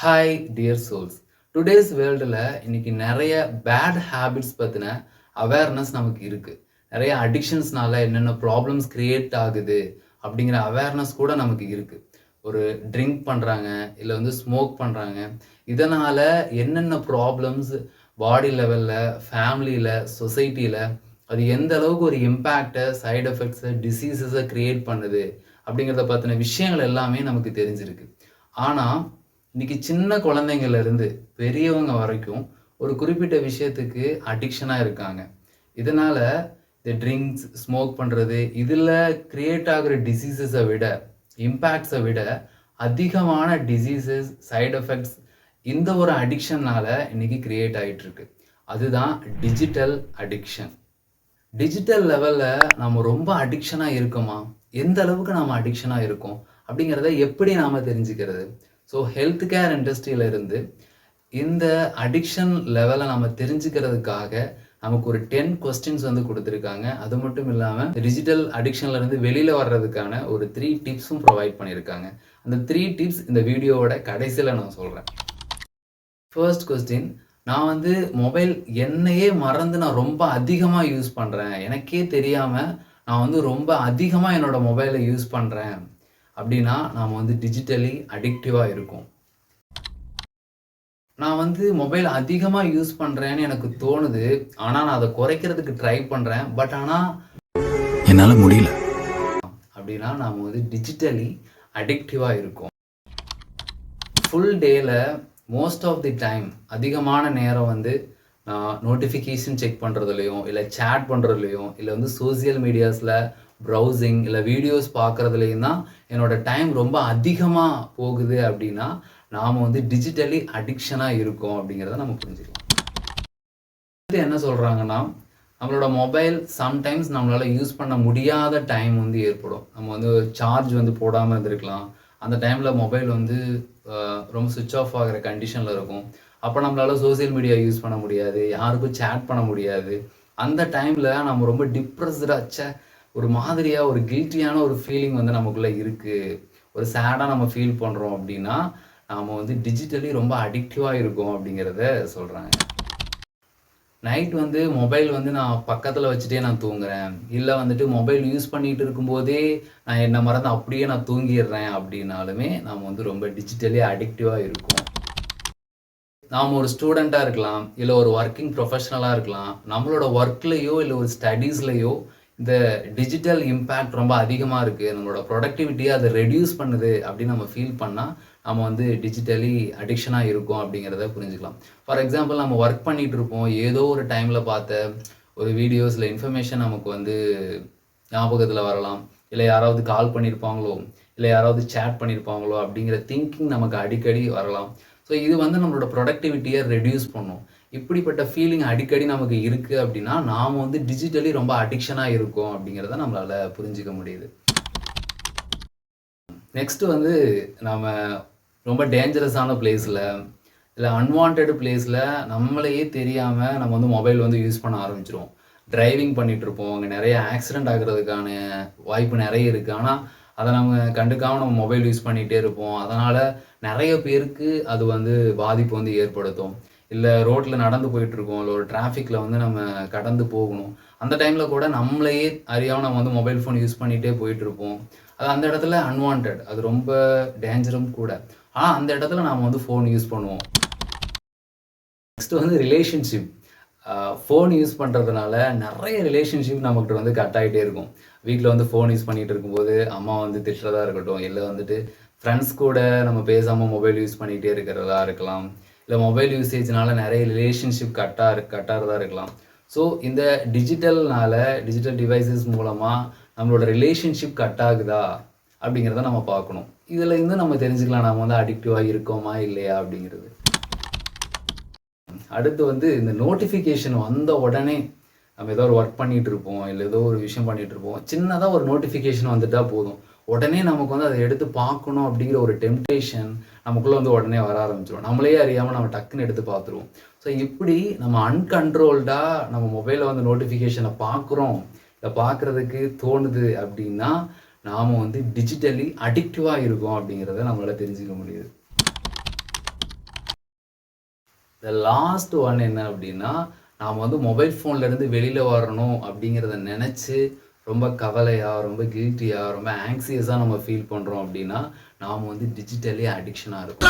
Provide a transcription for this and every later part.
Hi dear souls. Today's வேர்ல்டில் இன்னைக்கு நிறைய பேட் ஹேபிட்ஸ் பற்றின அவேர்னஸ் நமக்கு இருக்குது. நிறைய அடிக்ஷன்ஸ்னால என்னென்ன ப்ராப்ளம்ஸ் க்ரியேட் ஆகுது அப்படிங்கிற அவேர்னஸ் கூட நமக்கு இருக்குது. ஒரு ட்ரிங்க் பண்ணுறாங்க, இல்லை ஸ்மோக் பண்ணுறாங்க. இதனால் என்னென்ன ப்ராப்ளம்ஸ் பாடி லெவலில், ஃபேமிலியில், சொசைட்டியில் அது எந்த அளவுக்கு ஒரு இம்பேக்டை, சைடு எஃபெக்ட்ஸை, டிசீசஸை க்ரியேட் பண்ணுது அப்படிங்கிறத பற்றின விஷயங்கள் எல்லாமே நமக்கு தெரிஞ்சிருக்கு. ஆனால் இன்னைக்கு சின்ன குழந்தைங்கள்லேருந்து பெரியவங்க வரைக்கும் ஒரு குறிப்பிட்ட விஷயத்துக்கு அடிக்ஷனாக இருக்காங்க. இதனால் இந்த ட்ரிங்க்ஸ், ஸ்மோக் பண்ணுறது, இதில் க்ரியேட் ஆகிற டிசீசஸை விட, இம்பேக்ட்ஸை விட அதிகமான டிசீசஸ், சைடு எஃபெக்ட்ஸ் இந்த ஒரு அடிக்ஷன்னால் இன்னைக்கு க்ரியேட் ஆகிட்டுருக்கு. அதுதான் டிஜிட்டல் அடிக்ஷன். டிஜிட்டல் லெவலில் நம்ம ரொம்ப அடிக்ஷனாக இருக்கோமா? எந்த அளவுக்கு நாம் அடிக்ஷனாக இருக்கோம் அப்படிங்கிறத எப்படி நாம் தெரிஞ்சுக்கிறது? ஸோ ஹெல்த் கேர் இண்டஸ்ட்ரியில இருந்து இந்த அடிக்ஷன் லெவலை நம்ம தெரிஞ்சுக்கிறதுக்காக நமக்கு ஒரு 10 கொஸ்டின்ஸ் கொடுத்துருக்காங்க. அது மட்டும் இல்லாமல் டிஜிட்டல் அடிக்ஷன்ல இருந்து வெளியில் வர்றதுக்கான ஒரு 3 டிப்ஸும் ப்ரொவைட் பண்ணியிருக்காங்க. அந்த 3 டிப்ஸ் இந்த வீடியோவோட கடைசியில் நான் சொல்கிறேன். ஃபர்ஸ்ட் கொஸ்டின், நான் மொபைல் என்னையே மறந்து நான் ரொம்ப அதிகமாக யூஸ் பண்ணுறேன், எனக்கே தெரியாமல் நான் ரொம்ப அதிகமாக என்னோட மொபைலை யூஸ் பண்ணுறேன் அப்படின்னா நாம் டிஜிட்டலி அடிக்டிவாக இருக்கும். நான் மொபைல் அதிகமாக யூஸ் பண்ணுறேன்னு எனக்கு தோணுது, ஆனால் நான் அதை குறைக்கிறதுக்கு ட்ரை பண்ணுறேன், பட் ஆனால் என்னால் முடியல அப்படின்னா நாம் டிஜிட்டலி அடிக்டிவாக இருக்கும். ஃபுல் டேயில் மோஸ்ட் ஆஃப் தி டைம் அதிகமான நேரம் நான் நோட்டிஃபிகேஷன் செக் பண்ணுறதுலையும், இல்லை சேட் பண்ணுறதுலையும், இல்லை சோசியல் மீடியாஸில் ப்ரௌசிங், இல்லை வீடியோஸ் பார்க்குறதுலையும் தான் என்னோட டைம் ரொம்ப அதிகமாக போகுது அப்படின்னா நாம் டிஜிட்டலி அடிக்ஷனாக இருக்கோம் அப்படிங்கிறத நம்ம புரிஞ்சுக்கலாம். என்ன சொல்கிறாங்கன்னா, நம்மளோட மொபைல் சம்டைம்ஸ் நம்மளால் யூஸ் பண்ண முடியாத டைம் ஏற்படும். நம்ம சார்ஜ் போடாமல் இருந்திருக்கலாம். அந்த டைமில் மொபைல் ரொம்ப சுவிட்ச் ஆஃப் ஆகிற கண்டிஷனில் இருக்கும். அப்போ நம்மளால் சோசியல் மீடியா யூஸ் பண்ண முடியாது, யாருக்கும் சேட் பண்ண முடியாது. அந்த டைமில் நம்ம ரொம்ப டிப்ரெஸ்டாக, ஒரு மாதிரியாக, ஒரு கில்ட்டியான ஒரு ஃபீலிங் நமக்குள்ளே இருக்குது, ஒரு சேடாக நம்ம ஃபீல் பண்ணுறோம் அப்படின்னா நாம் டிஜிட்டலி ரொம்ப அடிக்டிவாக இருக்கோம் அப்படிங்கிறத சொல்கிறாங்க. நைட் மொபைல் நான் பக்கத்தில் வச்சுட்டே நான் தூங்குறேன், இல்லை மொபைல் யூஸ் பண்ணிகிட்டு இருக்கும்போதே நான் என்னை மறந்து அப்படியே நான் தூங்கிடுறேன் அப்படின்னாலுமே நாம் ரொம்ப டிஜிட்டலி அடிக்டிவாக இருக்கும். நாம் ஒரு ஸ்டூடெண்ட்டாக இருக்கலாம், இல்லை ஒரு ஒர்க்கிங் ப்ரொஃபஷனலாக இருக்கலாம். நம்மளோட ஒர்க்லேயோ இல்லை ஒரு ஸ்டடீஸ்லேயோ இந்த டிஜிட்டல் இம்பேக்ட் ரொம்ப அதிகமாக இருக்குது, நம்மளோட ப்ரொடக்டிவிட்டியை அதை ரெடியூஸ் பண்ணுது அப்படின்னு நம்ம ஃபீல் பண்ணால் நம்ம டிஜிட்டலி அடிக்ஷனாக இருக்கும் அப்படிங்கிறத புரிஞ்சுக்கலாம். ஃபார் எக்ஸாம்பிள், நம்ம ஒர்க் பண்ணிகிட்டு இருப்போம், ஏதோ ஒரு டைமில் பார்த்த ஒரு வீடியோஸில் இன்ஃபர்மேஷன் நமக்கு ஞாபகத்தில் வரலாம், இல்லை யாராவது கால் பண்ணியிருப்பாங்களோ, இல்லை யாராவது சேட் பண்ணியிருப்பாங்களோ அப்படிங்கிற திங்கிங் நமக்கு அடிக்கடி வரலாம். ஸோ இது நம்மளோட ப்ரொடக்டிவிட்டியை ரெடியூஸ் பண்ணும். இப்படிப்பட்ட ஃபீலிங் அடிக்கடி நமக்கு இருக்குது அப்படின்னா நாம் டிஜிட்டலி ரொம்ப அடிக்ஷனாக இருக்கோம் அப்படிங்கிறத நம்மளால் புரிஞ்சிக்க முடியுது. நெக்ஸ்ட்டு நம்ம ரொம்ப டேஞ்சரஸான பிளேஸில், இல்லை அன்வான்ட் பிளேஸில் நம்மளையே தெரியாமல் நம்ம மொபைல் யூஸ் பண்ண ஆரம்பிச்சிருவோம். டிரைவிங் பண்ணிகிட்ருப்போம், அங்கே நிறைய ஆக்சிடெண்ட் ஆகிறதுக்கான வாய்ப்பு நிறைய இருக்குது. ஆனால் அதை நம்ம கண்டுக்காமல் நம்ம மொபைல் யூஸ் பண்ணிகிட்டே இருப்போம். அதனால் நிறைய பேருக்கு அது பாதிப்பு ஏற்படுத்தும். இல்லை ரோட்டில் நடந்து போயிட்டுருக்கோம், இல்லை ஒரு டிராஃபிக்கில் நம்ம கடந்து போகணும், அந்த டைமில் கூட நம்மளையே அறியாமல் நம்ம மொபைல் ஃபோன் யூஸ் பண்ணிகிட்டே போயிட்டுருப்போம். அது அந்த இடத்துல அன்வான்ட், அது ரொம்ப டேஞ்சரும் கூட. ஆனால் அந்த இடத்துல நாம் ஃபோன் யூஸ் பண்ணுவோம். Next relationship. ஃபோன் யூஸ் பண்ணுறதுனால நிறைய ரிலேஷன்ஷிப் நம்மகிட்ட கட் ஆகிட்டே இருக்கும். வீட்டில் ஃபோன் யூஸ் பண்ணிகிட்டு இருக்கும்போது அம்மா திட்டுறதா இருக்கட்டும், இல்லை ஃப்ரெண்ட்ஸ் கூட நம்ம பேசாமல் மொபைல் யூஸ் பண்ணிகிட்டே இருக்கிறதா இருக்கலாம், இல்லை மொபைல் யூசேஜ்னால நிறைய ரிலேஷன்ஷிப் கட்டாகிறதா இருக்கலாம். ஸோ இந்த டிஜிட்டல் டிவைசஸ் மூலமாக நம்மளோட ரிலேஷன்ஷிப் கட் ஆகுதா அப்படிங்கிறத நம்ம பார்க்கணும். இதில் நம்ம தெரிஞ்சுக்கலாம் நம்ம அடிக்டிவாக இருக்கோமா இல்லையா அப்படிங்கிறது. அடுத்து இந்த நோட்டிஃபிகேஷன் வந்த உடனே நம்ம ஏதோ ஒரு ஒர்க் பண்ணிகிட்டு இருப்போம், இல்லை ஏதோ ஒரு விஷயம் பண்ணிகிட்டு இருப்போம், சின்னதாக ஒரு நோட்டிஃபிகேஷன் வந்துட்டால் போதும், உடனே நமக்கு அதை எடுத்து பார்க்கணும் அப்படிங்கிற ஒரு டெம்ப்டேஷன் நமக்குள்ளே உடனே வர ஆரம்பிச்சிடும். நம்மளே அறியாமல் நம்ம டக்குன்னு எடுத்து பார்த்துருவோம். ஸோ இப்படி நம்ம அன்கண்ட்ரோல்டாக நம்ம மொபைலில் நோட்டிஃபிகேஷனை பார்க்குறோம், இல்லை பார்க்குறதுக்கு தோணுது அப்படின்னா நாம் டிஜிட்டலி அடிக்டிவாக இருக்கோம் அப்படிங்கிறத நம்மளால் தெரிஞ்சுக்க முடியுது. த லாஸ்ட் ஒன் என்ன அப்படின்னா, நாம் வந்து மொபைல் ஃபோன்லேருந்து வெளியில் வரணும் அப்படிங்கிறத நினச்சி ரொம்ப கவலையாக, ரொம்ப கில்ட்டியாக, ரொம்ப ஆங்ஸியஸாக நம்ம ஃபீல் பண்ணுறோம் அப்படின்னா, நாம் வந்து டிஜிட்டலி அடிக்ஷனாக இருக்கும்.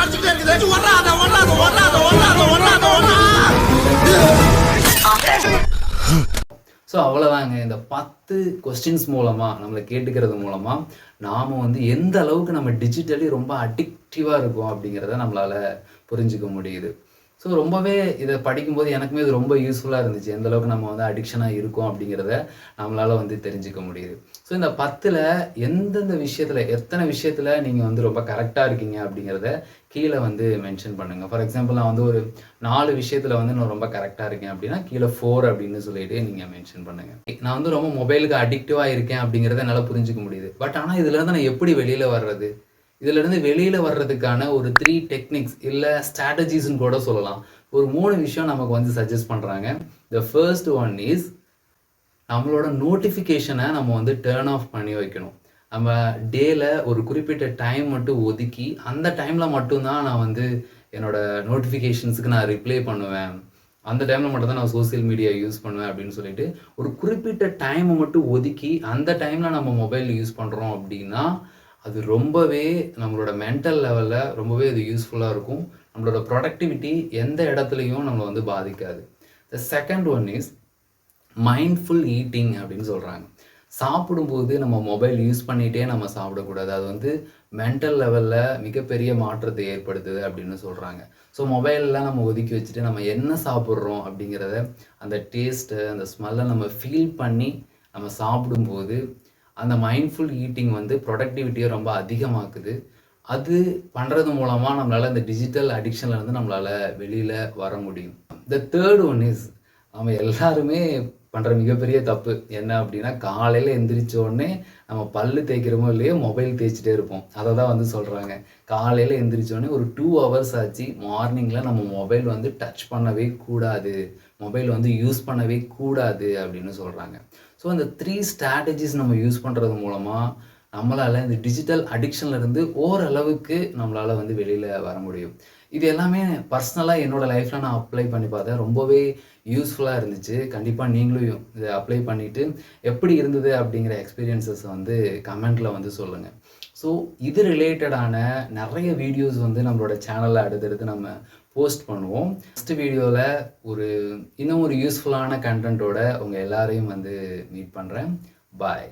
ஸோ அவ்வளோதாங்க. இந்த 10 கொஸ்டின்ஸ் மூலமாக நம்மளை கேட்டுக்கிறது மூலமாக நாம் வந்து எந்த அளவுக்கு நம்ம டிஜிட்டலி ரொம்ப அடிக்டிவாக இருக்கோம் அப்படிங்கிறத நம்மளால் புரிஞ்சிக்க முடியுது. ஸோ ரொம்பவே இதை படிக்கும்போது எனக்குமே இது ரொம்ப யூஸ்ஃபுல்லாக இருந்துச்சு. எந்த அளவுக்கு நம்ம வந்து அடிக்ஷனாக இருக்கோம் அப்படிங்கிறத நம்மளால் வந்து தெரிஞ்சுக்க முடியுது. ஸோ இந்த 10ல் எந்தெந்த விஷயத்தில் எத்தனை விஷயத்தில் நீங்கள் வந்து ரொம்ப கரெக்டாக இருக்கீங்க அப்படிங்கிறத கீழே வந்து மென்ஷன் பண்ணுங்கள். ஃபார் எக்ஸாம்பிள் நான் வந்து ஒரு 4 விஷயத்தில் வந்து நான் ரொம்ப கரெக்டாக இருக்கேன் அப்படின்னா கீழே 4 அப்படின்னு சொல்லிட்டு நீங்கள் மென்ஷன் பண்ணுங்கள். நான் வந்து ரொம்ப மொபைலுக்கு அடிக்டிவாக இருக்கேன் அப்படிங்கிறத என்னால் புரிஞ்சிக்க முடியுது. பட் ஆனால் இதுலேருந்து நான் எப்படி வெளியில் வர்றது? இதிலிருந்து வெளியில் வர்றதுக்கான ஒரு 3 டெக்னிக்ஸ் இல்லை ஸ்ட்ராட்டஜிஸ்ன்னு கூட சொல்லலாம். ஒரு 3 விஷயம் நமக்கு வந்து சஜஸ்ட் பண்ணுறாங்க. த ஃபர்ஸ்ட் ஒன் இஸ் நம்மளோட நோட்டிஃபிகேஷனை நம்ம வந்து டர்ன் ஆஃப் பண்ணி வைக்கணும். நம்ம டேல ஒரு குறிப்பிட்ட டைம் மட்டும் ஒதுக்கி அந்த டைமில் மட்டும்தான் நான் வந்து என்னோட நோட்டிஃபிகேஷன்ஸுக்கு நான் ரிப்ளை பண்ணுவேன். அந்த டைமில் மட்டும் தான் நான் சோசியல் மீடியா யூஸ் பண்ணுவேன் அப்படின்னு சொல்லிட்டு ஒரு குறிப்பிட்ட டைமை மட்டும் ஒதுக்கி அந்த டைமில் நம்ம மொபைல் யூஸ் பண்ணுறோம் அப்படின்னா அது ரொம்பவே நம்மளோட மென்டல் லெவலில் ரொம்பவே அது யூஸ்ஃபுல்லாக இருக்கும். நம்மளோட ப்ரொடக்டிவிட்டி எந்த இடத்துலையும் நம்மளை வந்து பாதிக்காது. The second one is mindful eating அப்படின்னு சொல்கிறாங்க. சாப்பிடும்போது நம்ம மொபைல் யூஸ் பண்ணிகிட்டே நம்ம சாப்பிடக்கூடாது. அது வந்து மென்டல் லெவலில் மிகப்பெரிய மாற்றத்தை ஏற்படுத்துது அப்படின்னு சொல்கிறாங்க. ஸோ மொபைலெலாம் நம்ம ஒதுக்கி வச்சுட்டு நம்ம என்ன சாப்பிட்றோம் அப்படிங்கிறத அந்த டேஸ்ட்டை அந்த ஸ்மெல்லை நம்ம ஃபீல் பண்ணி நம்ம சாப்பிடும்போது அந்த மைண்ட்ஃபுல் ஈட்டிங் வந்து ப்ரொடக்டிவிட்டியை ரொம்ப அதிகமாக்குது. அது பண்ணுறது மூலமாக நம்மளால் இந்த டிஜிட்டல் அடிக்ஷன்லேருந்து நம்மளால் வெளியில் வர முடியும். த தேர்ட் ஒன் இஸ் நம்ம எல்லாருமே பண்ணுற மிகப்பெரிய தப்பு என்ன அப்படின்னா, காலையில் எந்திரிச்ச உடனே நம்ம பல்லு தேய்க்கிறோமோ இல்லையோ மொபைல் தேய்ச்சிட்டே இருப்போம். அதை தான் வந்து சொல்கிறாங்க. காலையில் எந்திரிச்ச உடனே ஒரு 2 ஹவர்ஸ் ஆச்சு மார்னிங்கில் நம்ம மொபைல் வந்து டச் பண்ணவே கூடாது, மொபைல் வந்து யூஸ் பண்ணவே கூடாது அப்படின்னு சொல்கிறாங்க. ஸோ அந்த 3 ஸ்ட்ராட்டஜிஸ் நம்ம யூஸ் பண்ணுறது மூலமாக நம்மளால் இந்த டிஜிட்டல் அடிக்ஷன்லேருந்து ஓரளவுக்கு நம்மளால் வந்து வெளியில் வர முடியும். இது எல்லாமே பர்சனலாக என்னோடய லைஃப்பில் நான் அப்ளை பண்ணி பார்த்தேன். ரொம்பவே யூஸ்ஃபுல்லாக இருந்துச்சு. கண்டிப்பாக நீங்களும் இதை அப்ளை பண்ணிவிட்டு எப்படி இருந்தது அப்படிங்கிற எக்ஸ்பீரியன்ஸஸ் வந்து கமெண்ட்டில் வந்து சொல்லுங்கள். ஸோ இது ரிலேட்டடான நிறைய வீடியோஸ் வந்து நம்மளோட சேனலில் அடுத்தடுத்து நம்ம போஸ்ட் பண்ணுவோம். நெக்ஸ்ட் வீடியோவில் இன்னும் ஒரு யூஸ்ஃபுல்லான கண்டென்ட்டோட உங்கள் எல்லாரையும் வந்து மீட் பண்ணுறேன். பாய்.